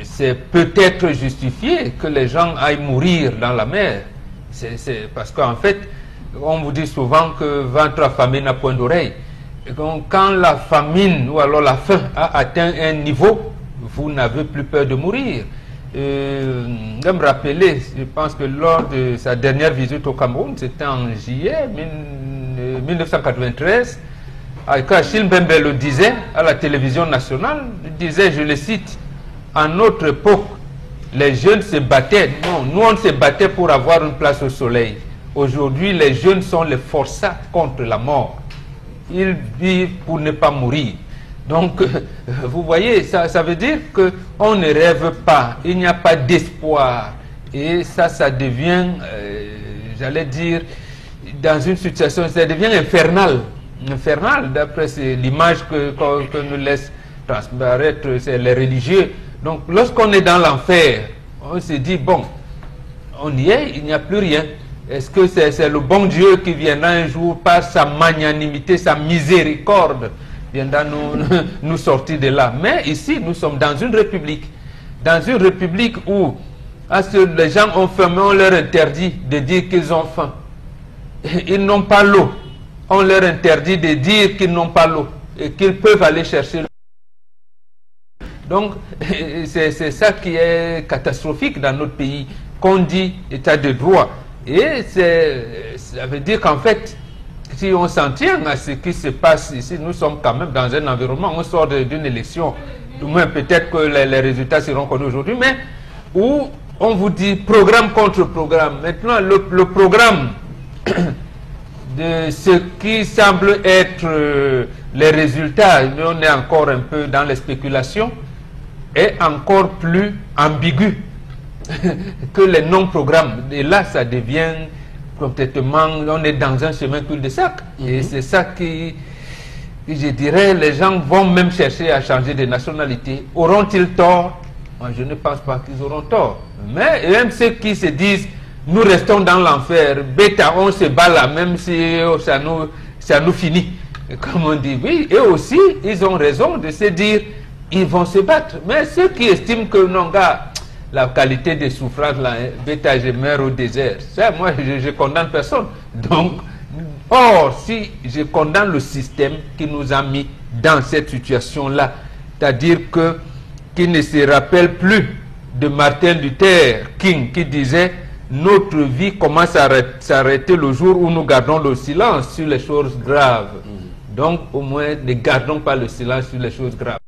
c'est peut-être justifié que les gens aillent mourir dans la mer. C'est parce qu'en fait, on vous dit souvent que ventre affamé n'a point d'oreille. Donc, quand la famine ou alors la faim a atteint un niveau, vous n'avez plus peur de mourir. Je me rappeler, je pense que lors de sa dernière visite au Cameroun, c'était en juillet 1993, Achille Mbembe le disait à la télévision nationale, il disait, je le cite, à notre époque, les jeunes se battaient, non, nous on se battait pour avoir une place au soleil. Aujourd'hui, les jeunes sont les forçats contre la mort. Ils vivent pour ne pas mourir. Donc, vous voyez, ça veut dire qu'on ne rêve pas, il n'y a pas d'espoir. Et ça devient, j'allais dire, dans une situation, ça devient infernal. Infernal, d'après l'image que nous laissent transparaître les religieux. Donc, lorsqu'on est dans l'enfer, on se dit, bon, on y est, il n'y a plus rien. Est-ce que c'est le bon Dieu qui viendra un jour, par sa magnanimité, sa miséricorde, viendra nous sortir de là? Mais ici, nous sommes dans une république. Dans une république où les gens ont faim, mais on leur interdit de dire qu'ils ont faim. Ils n'ont pas l'eau. On leur interdit de dire qu'ils n'ont pas l'eau. qu'ils peuvent aller chercher. Donc, c'est ça qui est catastrophique dans notre pays, qu'on dit état de droit. Et ça veut dire qu'en fait, si on s'en tient à ce qui se passe ici, nous sommes quand même dans un environnement, on sort d'une élection, du moins peut-être que les résultats seront connus aujourd'hui, mais où on vous dit programme contre programme. Maintenant, le programme de ce qui semble être les résultats, mais on est encore un peu dans les spéculations, est encore plus ambigu que les non-programmes. Et là, ça devient complètement, on est dans un chemin cul-de-sac. Et c'est ça qui, je dirais, les gens vont même chercher à changer de nationalité. Auront-ils tort? Moi, je ne pense pas qu'ils auront tort. Mais même ceux qui se disent, nous restons dans l'enfer, bêta, on se bat là, même si ça nous finit. Et comme on dit, oui, eux aussi, ils ont raison de se dire, ils vont se battre. Mais ceux qui estiment que non, gars, la qualité des souffrances, là, bêta, je meurs au désert. Ça, moi, je condamne personne. Donc, or, si je condamne le système qui nous a mis dans cette situation-là, c'est-à-dire que qui ne se rappelle plus de Martin Luther King qui disait notre vie commence à s'arrêter le jour où nous gardons le silence sur les choses graves. Donc au moins ne gardons pas le silence sur les choses graves.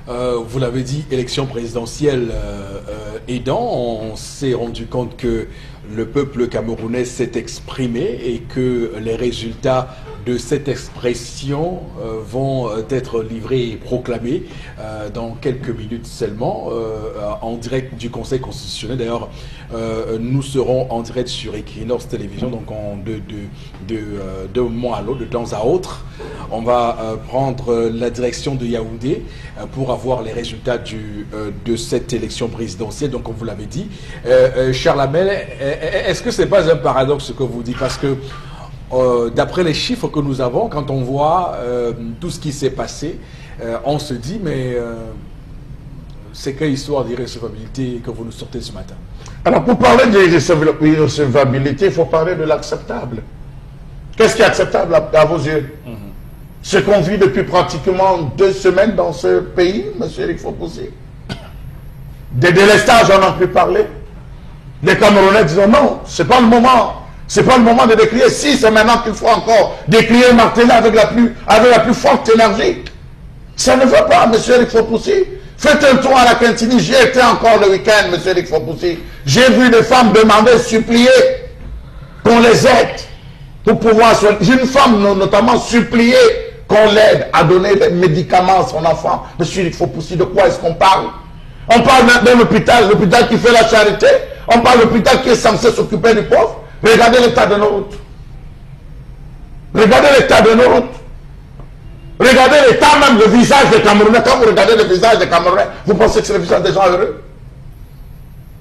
Vous l'avez dit, élection présidentielle aidant, on s'est rendu compte que le peuple camerounais s'est exprimé et que les résultats de cette expression vont être livrés et proclamés dans quelques minutes seulement en direct du Conseil constitutionnel. D'ailleurs, nous serons en direct sur Equinox Télévision, donc de mois à l'autre, de temps à autre. On va prendre la direction de Yaoundé pour avoir les résultats de cette élection présidentielle. Donc, comme vous l'avez dit, Charles Hamel, est-ce que ce n'est pas un paradoxe ce que vous dites? Parce que d'après les chiffres que nous avons, quand on voit tout ce qui s'est passé, on se dit, mais c'est quelle histoire d'irrecevabilité que vous nous sortez ce matin? Alors, pour parler d'irrecevabilité, il faut parler de l'acceptable. Qu'est-ce qui est acceptable à vos yeux? Ce qu'on vit depuis pratiquement 2 semaines dans ce pays, M. Eric Fopoussi. Des délestages, on en a pu parler. Les Camerounais disent non, c'est pas le moment. C'est pas le moment de décrier. Si, c'est maintenant qu'il faut encore décrier Martelly avec la plus forte énergie. Ça ne va pas, M. Eric Fopoussi. Faites un tour à la Quintini. J'y étais encore le week-end, M. Eric Fopoussi. J'ai vu des femmes demander, supplier qu'on les aide pour pouvoir soigner. J'ai une femme notamment supplier qu'on l'aide à donner des médicaments à son enfant. M. Eric Fopoussi, de quoi est-ce qu'on parle? On parle d'un hôpital, l'hôpital qui fait la charité. On parle de l'hôpital qui est censé s'occuper du pauvre. Regardez l'état de nos routes. Regardez l'état de nos routes. Regardez l'état même, le visage des Camerounais. Quand vous regardez le visage des Camerounais, vous pensez que c'est le visage des gens heureux?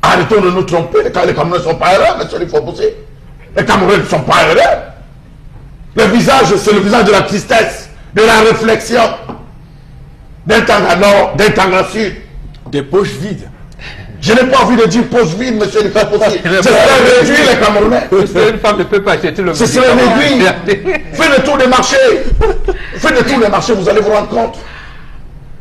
Arrêtons de nous tromper. Les Camerounais ne sont pas heureux, M. il faut pousser. Les Camerounais ne sont pas heureux. Le visage, c'est le visage de la tristesse, de la réflexion, d'un Tanga nord, d'un Tanga sud. Des poches vides. Je n'ai pas envie de dire poche vide, M. il faut pousser. Ce serait réduire les Camerounais. Une femme ne peut pas acheter le ce serait réduire. Faites le tour des marchés. Faites le tour des marchés, vous allez vous rendre compte.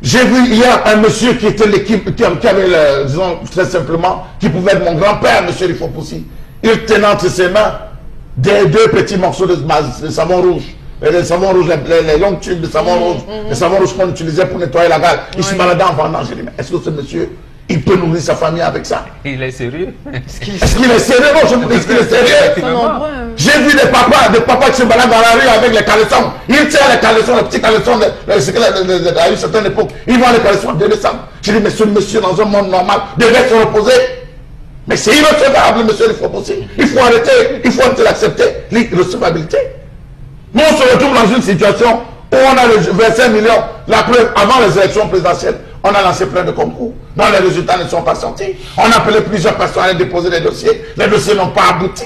J'ai vu hier un monsieur qui était l'équipe, qui avait, disons, très simplement, qui pouvait être mon grand-père, M. il faut pousser. Il tenait entre ses mains des 2 petits morceaux de savon rouge. Les savons rouges, les longues tubes de savon rouge, les savons rouges qu'on utilisait pour nettoyer la gare. Il se baladait en vendant. J'ai dit, mais est-ce que ce monsieur, il peut nourrir sa famille avec ça? Il est sérieux? Est-ce qu'il est sérieux? Non, je vous dis qu'il est sérieux. J'ai vu des papas qui se baladent dans la rue avec les caleçons. Ils tirent les caleçons, les petits caleçons à une certaine époque. Ils vont les caleçons de décembre. J'ai dit, mais ce monsieur, dans un monde normal, devait se reposer. Mais c'est irrecevable, monsieur, il faut pousser. Il faut arrêter l'accepter, l'irrecevabilité. Nous, on se retrouve dans une situation où on a le 25 millions. La preuve, avant les élections présidentielles, on a lancé plein de concours dont les résultats ne sont pas sortis. On a appelé plusieurs personnes à déposer des dossiers. Les dossiers n'ont pas abouti.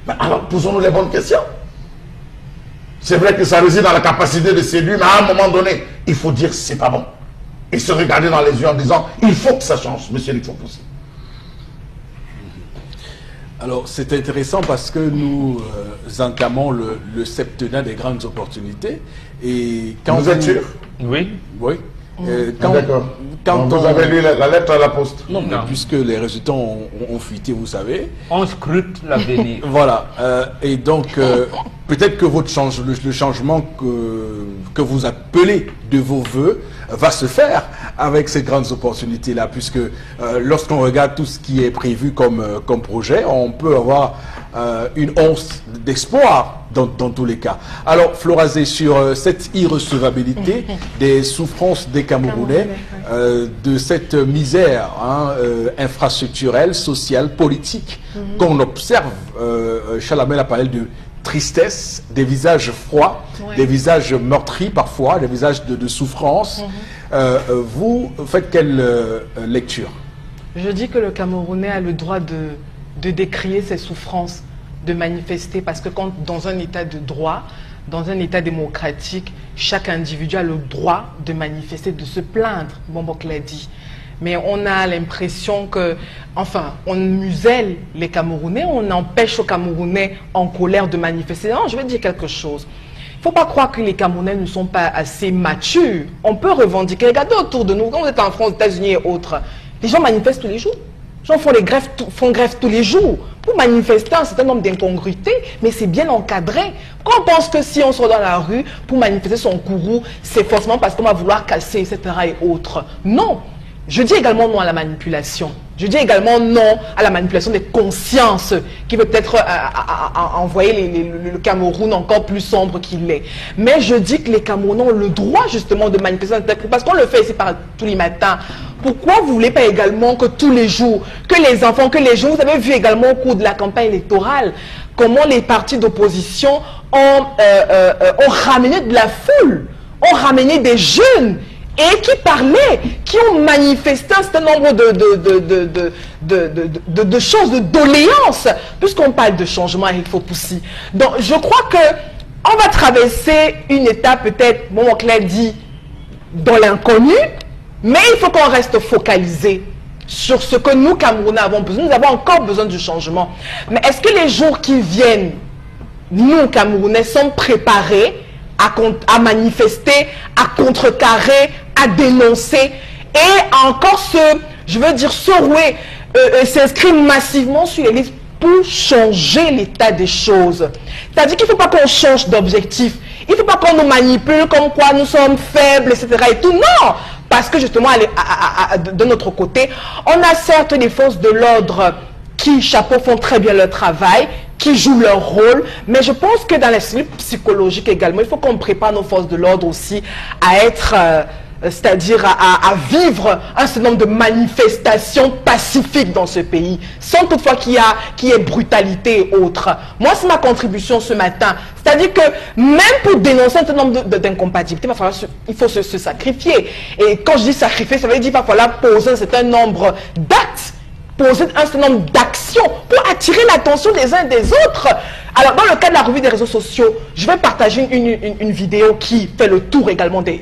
Mais alors, posons-nous les bonnes questions. C'est vrai que ça réside dans la capacité de séduire, mais à un moment donné, il faut dire c'est pas bon. Et se regarder dans les yeux en disant il faut que ça change, monsieur, il faut pousser. Alors, c'est intéressant parce que nous entamons le septennat des grandes opportunités. Et quand vous êtes sûr? Oui. Oui. D'accord. Vous avez lu la lettre à la poste? Non, mais puisque les résultats ont fuité, vous savez. On scrute l'avenir. Voilà. Et donc, peut-être que le changement que vous appelez de vos voeux va se faire avec ces grandes opportunités-là, puisque lorsqu'on regarde tout ce qui est prévu comme projet, on peut avoir une once d'espoir dans tous les cas. Alors, Florazé, sur cette irrecevabilité des souffrances des Camerounais, de cette misère infrastructurelle, sociale, politique qu'on observe, Chalamel a parlé de tristesse, des visages froids, des visages meurtris parfois, des visages de souffrance. Vous faites quelle lecture? Je dis que le Camerounais a le droit de décrier ses souffrances, de manifester, parce que quand dans un état de droit, dans un état démocratique, chaque individu a le droit de manifester, de se plaindre, Bombok l'a dit. Mais on a l'impression que, enfin, on muselle les Camerounais, on empêche aux Camerounais en colère de manifester. Non, je vais dire quelque chose. Il ne faut pas croire que les Camerounais ne sont pas assez matures. On peut revendiquer. Regardez autour de nous, quand vous êtes en France, aux États-Unis et autres, les gens manifestent tous les jours. Les gens font grève tous les jours pour manifester un certain nombre d'incongruités, mais c'est bien encadré. Quand on pense que si on sort dans la rue pour manifester son courroux, c'est forcément parce qu'on va vouloir casser, etc. et autres. Non. Je dis également non à la manipulation. Je dis également non à la manipulation des consciences qui peut peut-être envoyer le Cameroun encore plus sombre qu'il est. Mais je dis que les Camerounais ont le droit justement de manifester parce qu'on le fait ici tous les matins. Pourquoi vous ne voulez pas également que tous les jours, que les enfants, que les jeunes, vous avez vu également au cours de la campagne électorale, comment les partis d'opposition ont ramené de la foule, ont ramené des jeunes et qui parlaient, qui ont manifesté un certain nombre de choses, de doléances, puisqu'on parle de changement avec Fopoussi. Donc je crois que on va traverser une étape peut-être, mon oncle l'a dit, dans l'inconnu, mais il faut qu'on reste focalisé sur ce que nous, Camerounais, avons besoin. Nous avons encore besoin du changement. Mais est-ce que les jours qui viennent, nous, Camerounais, sommes préparés à manifester, à contrecarrer, à dénoncer et à encore se rouer, s'inscrire massivement sur les listes pour changer l'état des choses. C'est-à-dire qu'il ne faut pas qu'on change d'objectif. Il ne faut pas qu'on nous manipule comme quoi nous sommes faibles, etc. et tout. Non! Parce que justement, de notre côté, on a certes des forces de l'ordre qui, chapeau, font très bien leur travail, qui jouent leur rôle, mais je pense que dans la cellule psychologique également, il faut qu'on prépare nos forces de l'ordre aussi à être, c'est-à-dire à vivre un certain nombre de manifestations pacifiques dans ce pays, sans toutefois qu'il y ait brutalité et autres. Moi, c'est ma contribution ce matin. C'est-à-dire que même pour dénoncer un certain nombre d'incompatibilités, il faut se sacrifier. Et quand je dis sacrifier, ça veut dire qu'il va falloir poser un certain nombre d'actes, poser un certain nombre d'actions pour attirer l'attention des uns et des autres. Alors, dans le cas de la revue des réseaux sociaux, je vais partager une vidéo qui fait le tour également des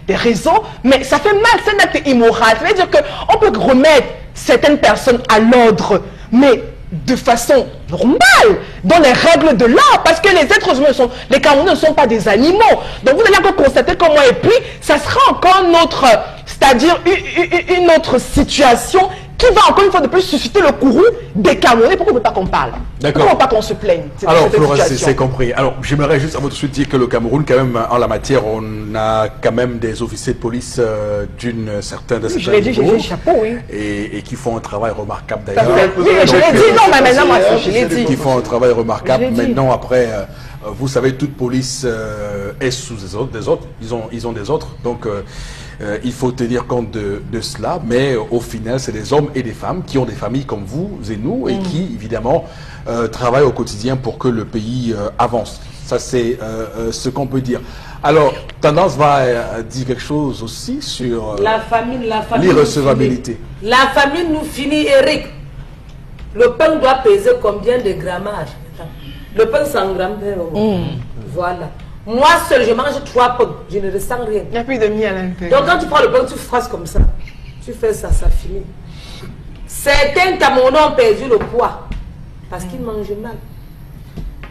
réseaux, mais ça fait mal, c'est un acte immoral. Ça veut dire qu'on peut remettre certaines personnes à l'ordre, mais de façon normale, dans les règles de l'art, parce que les êtres humains les Camerounais ne sont pas des animaux. Donc vous allez encore constater comment, et puis ça sera encore c'est-à-dire une autre situation qui va encore une fois de plus susciter le courroux des Camerounais. Pourquoi on ne veut pas qu'on parle? Pourquoi on ne veut pas qu'on se plaigne? Alors, Florence, c'est compris. Alors, j'aimerais juste à votre suite dire que le Cameroun, quand même, en la matière, on a quand même des officiers de police d'une certaine niveau. Je l'ai dit, j'ai dit chapeau, oui. Et qui font un travail remarquable d'ailleurs. Oui, je l'ai dit, non, mais maintenant, moi, je l'ai dit. Qui font un travail remarquable. Maintenant, après, vous savez, toute police est sous des autres. Ils ont des autres. Donc, il faut tenir compte de cela, mais au final, c'est des hommes et des femmes qui ont des familles comme vous et nous et qui, évidemment, travaillent au quotidien pour que le pays avance. Ça, c'est ce qu'on peut dire. Alors, Tendance va dire quelque chose aussi sur la famine l'irrecevabilité. La famine nous finit, Eric. Le pain doit peser combien de grammages? Le pain 100 grammes. Voilà. Moi seul, je mange 3 pommes, je ne ressens rien. Il n'y a plus de miel à l'intérieur. Donc quand tu prends le pain, tu froisses comme ça. Tu fais ça, ça finit. Certains Camerounais ont perdu le poids. Parce qu'ils mangent mal.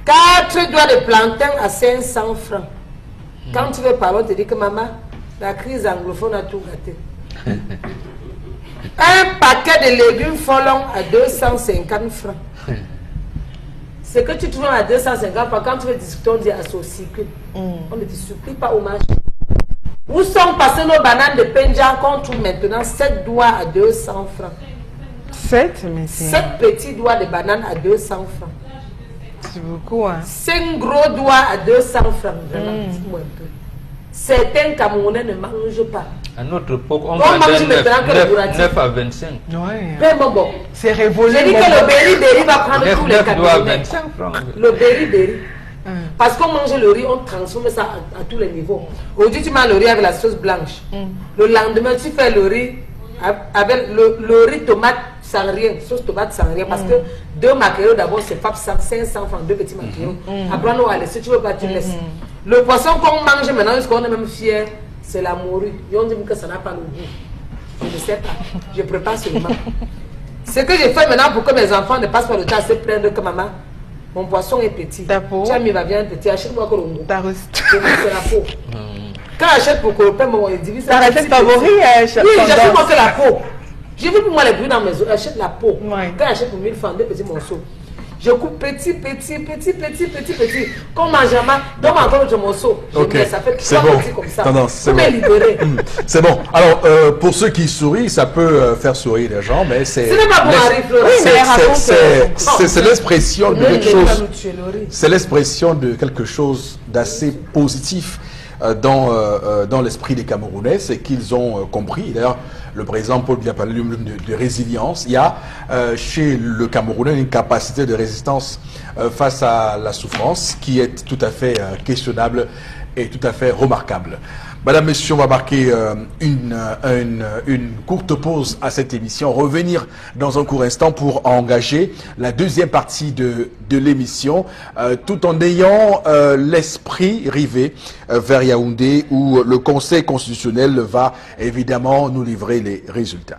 4 doigts de plantain à 500 francs. Quand tu veux parler, on te dit que maman, la crise anglophone a tout gâté. Un paquet de légumes folons à 250 francs. Ce que tu trouves à 250 francs, quand tu veux discuter, on dit associe-circule. On ne te supplie pas au marché. Où sont passées nos bananes de Penja qu'on trouve maintenant 7 doigts à 200 francs? 7, mais c'est... 7 petits doigts de bananes à 200 francs. C'est beaucoup, hein. 5 gros doigts à 200 francs. Vraiment, dis-moi un peu. Certains Camerounais ne mangent pas. À notre époque, on mange vendait maintenant que le bourrati. 9 à 25. Ouais. Vraiment bon. C'est révolu. J'ai dit que le berry va prendre tous les 9 doigts à Camerounais. 25 francs. Le berry. Parce qu'on mange le riz, on transforme ça à tous les niveaux. Aujourd'hui, tu manges le riz avec la sauce blanche. Le lendemain, tu fais le riz avec le riz tomate sans rien, sauce tomate sans rien. Parce que 2 maquereaux d'abord, c'est pas 500 francs, 2 petits maquereaux. Après, on va laisser, tu veux pas, tu laisses. Le poisson qu'on mange maintenant, jusqu'on est même fier, c'est la morue. Et on dit que ça n'a pas le goût. Je ne sais pas. Je prépare seulement. Ce que j'ai fait maintenant pour que mes enfants ne passent pas le temps à se plaindre que maman, mon poisson est petit. Ta peau. Tiens, il va bien petit. Achète-moi que le goût. Ta recette. C'est la peau. Quand j'achète pour copain, il divise. Ta recette favorite, oui, j'achète moi que la peau. J'ai vu pour moi les bruits dans mes os. J'achète la peau. Ouais. Quand j'achète pour 1000 francs, 2 petits morceaux. Je coupe petit. Comme un jamin, donne encore autre morceau. Ça fait 3 petits comme ça. Non, c'est bon. Libérer. C'est bon. Alors, pour ceux qui sourient, ça peut faire sourire les gens, mais c'est... Ce n'est pas pour arriver. C'est l'expression de quelque chose... C'est C'est l'expression de quelque chose d'assez positif dans l'esprit des Camerounais, c'est qu'ils ont compris. D'ailleurs, le président Paul Biya parlait de résilience. Il y a chez le Camerounais une capacité de résistance face à la souffrance qui est tout à fait questionnable et tout à fait remarquable. Madame, Messieurs, on va marquer une courte pause à cette émission, revenir dans un court instant pour engager la deuxième partie de l'émission, tout en ayant l'esprit rivé vers Yaoundé, où le Conseil constitutionnel va évidemment nous livrer les résultats.